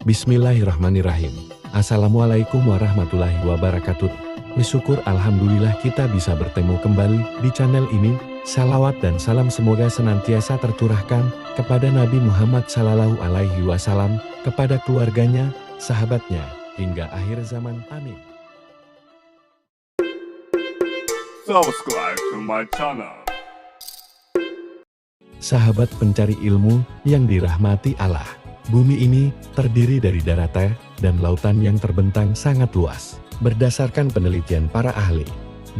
Bismillahirrahmanirrahim. Assalamualaikum warahmatullahi wabarakatuh. Bersyukur alhamdulillah kita bisa bertemu kembali di channel ini. Salawat dan salam semoga senantiasa tercurahkan kepada Nabi Muhammad SAW, kepada keluarganya, sahabatnya, hingga akhir zaman. Amin. Subscribe to my channel. Sahabat pencari ilmu yang dirahmati Allah. Bumi ini terdiri dari daratan dan lautan yang terbentang sangat luas. Berdasarkan penelitian para ahli,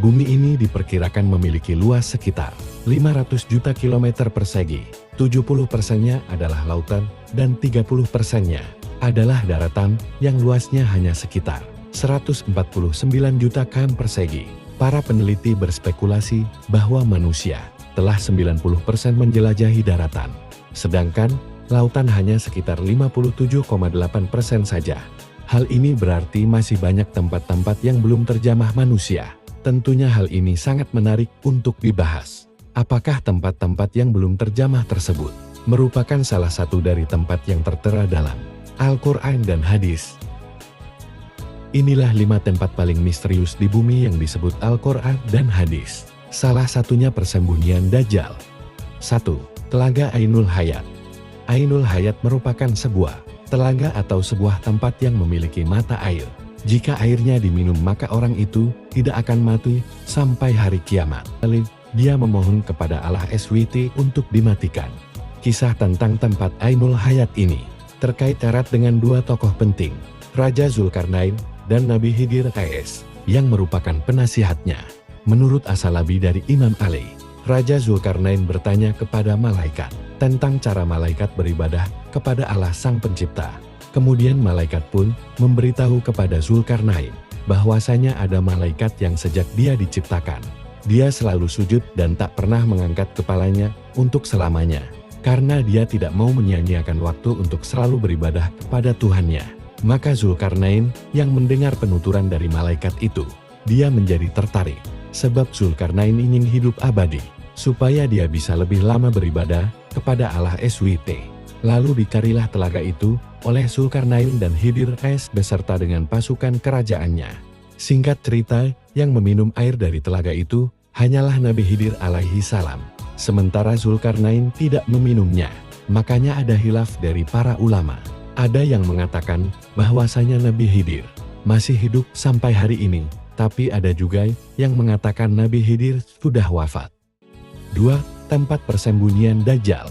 bumi ini diperkirakan memiliki luas sekitar 500 juta kilometer persegi. 70%-nya adalah lautan dan 30%-nya adalah daratan yang luasnya hanya sekitar 149 juta km persegi. Para peneliti berspekulasi bahwa manusia telah 90% menjelajahi daratan, sedangkan lautan hanya sekitar 57,8% saja. Hal ini berarti masih banyak tempat-tempat yang belum terjamah manusia. Tentunya hal ini sangat menarik untuk dibahas. Apakah tempat-tempat yang belum terjamah tersebut merupakan salah satu dari tempat yang tertera dalam Al-Quran dan hadis? Inilah 5 tempat paling misterius di bumi yang disebut Al-Quran dan hadis. Salah satunya persembunyian Dajjal. 1. Telaga Ainul Hayat. Ainul Hayat merupakan sebuah telaga atau sebuah tempat yang memiliki mata air. Jika airnya diminum maka orang itu tidak akan mati sampai hari kiamat. Lalu, dia memohon kepada Allah SWT untuk dimatikan. Kisah tentang tempat Ainul Hayat ini terkait erat dengan 2 tokoh penting, Raja Zulkarnain dan Nabi Khidir AS, yang merupakan penasihatnya. Menurut As-Salabi dari Imam Ali, Raja Zulkarnain bertanya kepada malaikat tentang cara malaikat beribadah kepada Allah Sang Pencipta. Kemudian malaikat pun memberitahu kepada Zulkarnain bahwasanya ada malaikat yang sejak dia diciptakan, dia selalu sujud dan tak pernah mengangkat kepalanya untuk selamanya, karena dia tidak mau menyia-nyiakan waktu untuk selalu beribadah kepada Tuhannya. Maka Zulkarnain yang mendengar penuturan dari malaikat itu, dia menjadi tertarik. Sebab Zulkarnain ingin hidup abadi, supaya dia bisa lebih lama beribadah kepada Allah SWT. Lalu dicarilah telaga itu oleh Zulkarnain dan Khidir AS beserta dengan pasukan kerajaannya. Singkat cerita, yang meminum air dari telaga itu hanyalah Nabi Khidir alaihi salam. Sementara Zulkarnain tidak meminumnya. Makanya ada khilaf dari para ulama. Ada yang mengatakan bahwasanya Nabi Khidir masih hidup sampai hari ini. Tapi ada juga yang mengatakan Nabi Khidir sudah wafat. 2. Tempat persembunyian Dajjal.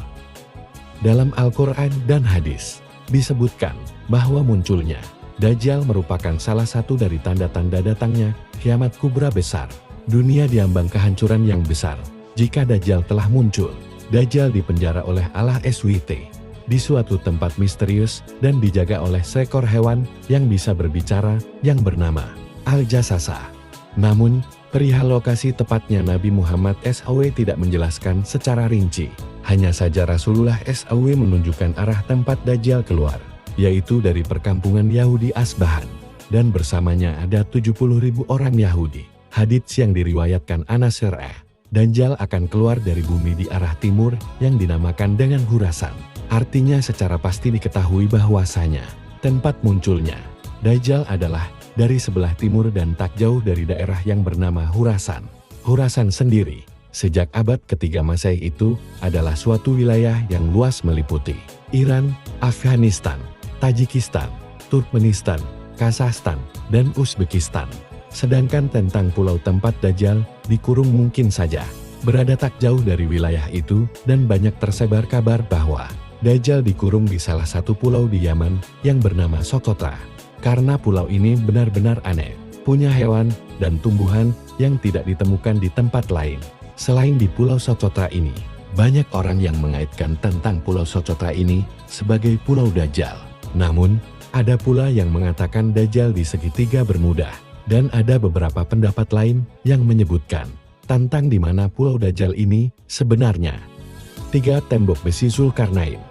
Dalam Al-Quran dan hadis, disebutkan bahwa munculnya Dajjal merupakan salah satu dari tanda-tanda datangnya kiamat kubra besar. Dunia diambang kehancuran yang besar. Jika Dajjal telah muncul, Dajjal dipenjara oleh Allah SWT di suatu tempat misterius dan dijaga oleh seekor hewan yang bisa berbicara yang bernama Al-Jasasa. Namun, perihal lokasi tepatnya Nabi Muhammad SAW tidak menjelaskan secara rinci. Hanya saja Rasulullah SAW menunjukkan arah tempat Dajjal keluar, yaitu dari perkampungan Yahudi Asbahan, dan bersamanya ada 70.000 orang Yahudi. Hadits yang diriwayatkan Anas R.A. Dajjal akan keluar dari bumi di arah timur yang dinamakan dengan Khurasan. Artinya secara pasti diketahui bahwasanya tempat munculnya Dajjal adalah dari sebelah timur dan tak jauh dari daerah yang bernama Khurasan. Khurasan sendiri, sejak abad ketiga Masehi itu, adalah suatu wilayah yang luas meliputi Iran, Afghanistan, Tajikistan, Turkmenistan, Kazakhstan, dan Uzbekistan. Sedangkan tentang pulau tempat Dajjal dikurung mungkin saja berada tak jauh dari wilayah itu, dan banyak tersebar kabar bahwa Dajjal dikurung di salah satu pulau di Yaman yang bernama Socotra. Karena pulau ini benar-benar aneh, punya hewan dan tumbuhan yang tidak ditemukan di tempat lain. Selain di Pulau Socotra ini, banyak orang yang mengaitkan tentang Pulau Socotra ini sebagai Pulau Dajjal. Namun, ada pula yang mengatakan Dajjal di segitiga Bermuda, dan ada beberapa pendapat lain yang menyebutkan tentang di mana Pulau Dajjal ini sebenarnya. 3. Tembok besi Zulkarnain.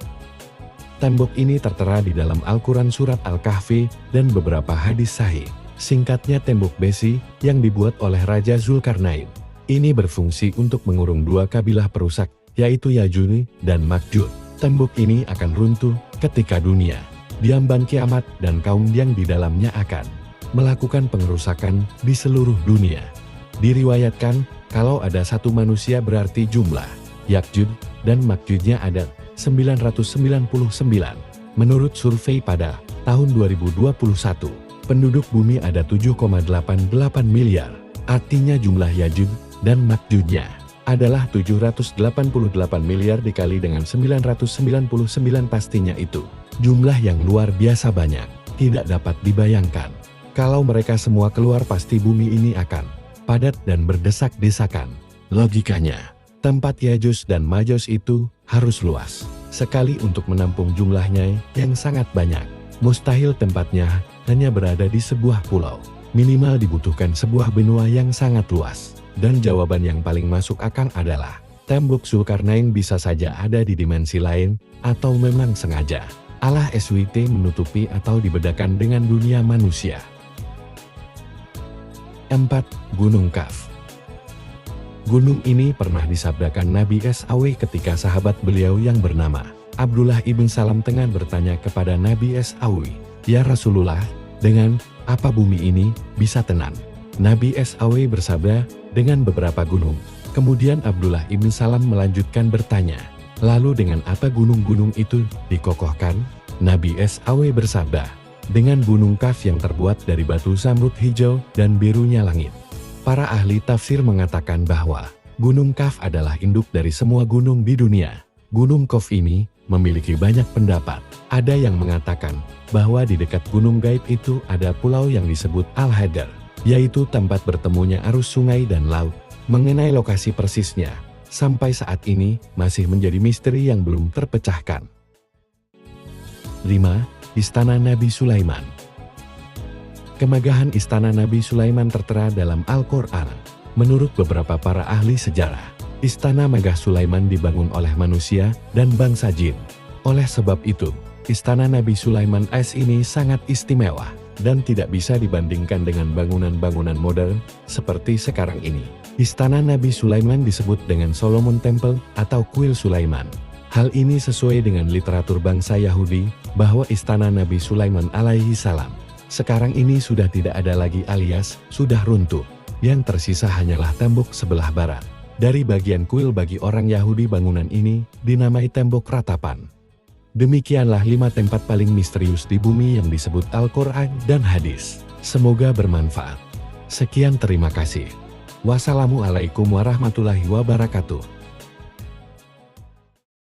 Tembok ini tertera di dalam Al-Quran Surat Al-Kahfi dan beberapa hadis sahih. Singkatnya tembok besi yang dibuat oleh Raja Zulkarnain. Ini berfungsi untuk mengurung 2 kabilah perusak, yaitu Yajuni dan Makjud. Tembok ini akan runtuh ketika dunia diambang kiamat dan kaum yang di dalamnya akan melakukan pengerusakan di seluruh dunia. Diriwayatkan, kalau ada satu manusia berarti jumlah Yakjud dan Makjudnya ada 999. Menurut survei pada tahun 2021, penduduk bumi ada 7,88 miliar. Artinya jumlah Yajud dan Makjudnya adalah 788 miliar dikali dengan 999, pastinya itu jumlah yang luar biasa banyak, tidak dapat dibayangkan. Kalau mereka semua keluar pasti bumi ini akan padat dan berdesak-desakan. Logikanya, tempat Yajus dan Majus itu harus luas sekali untuk menampung jumlahnya yang sangat banyak. Mustahil tempatnya hanya berada di sebuah pulau. Minimal dibutuhkan sebuah benua yang sangat luas. Dan jawaban yang paling masuk akal adalah tembok Zulkarnain bisa saja ada di dimensi lain, atau memang sengaja Allah SWT menutupi atau dibedakan dengan dunia manusia. 4. Gunung Kaf. Gunung ini pernah disabdakan Nabi SAW ketika sahabat beliau yang bernama Abdullah ibn Salam tengah bertanya kepada Nabi SAW, "Ya Rasulullah, dengan apa bumi ini bisa tenang?" Nabi SAW bersabda, "Dengan beberapa gunung." Kemudian Abdullah ibn Salam melanjutkan bertanya, "Lalu dengan apa gunung-gunung itu dikokohkan?" Nabi SAW bersabda, "Dengan gunung Kaf yang terbuat dari batu zamrud hijau dan birunya langit." Para ahli tafsir mengatakan bahwa Gunung Kaf adalah induk dari semua gunung di dunia. Gunung Kaf ini memiliki banyak pendapat. Ada yang mengatakan bahwa di dekat gunung gaib itu ada pulau yang disebut Al-Hadar, yaitu tempat bertemunya arus sungai dan laut. Mengenai lokasi persisnya, sampai saat ini masih menjadi misteri yang belum terpecahkan. 5. Istana Nabi Sulaiman. Kemegahan istana Nabi Sulaiman tertera dalam Al-Quran. Menurut beberapa para ahli sejarah, istana megah Sulaiman dibangun oleh manusia dan bangsa jin. Oleh sebab itu, istana Nabi Sulaiman ini sangat istimewa dan tidak bisa dibandingkan dengan bangunan-bangunan modern seperti sekarang ini. Istana Nabi Sulaiman disebut dengan Solomon Temple atau Kuil Sulaiman. Hal ini sesuai dengan literatur bangsa Yahudi bahwa istana Nabi Sulaiman alaihi salam sekarang ini sudah tidak ada lagi alias sudah runtuh. Yang tersisa hanyalah tembok sebelah barat. Dari bagian kuil bagi orang Yahudi bangunan ini dinamai tembok ratapan. Demikianlah 5 tempat paling misterius di bumi yang disebut Al-Quran dan hadis. Semoga bermanfaat. Sekian, terima kasih. Wassalamualaikum warahmatullahi wabarakatuh.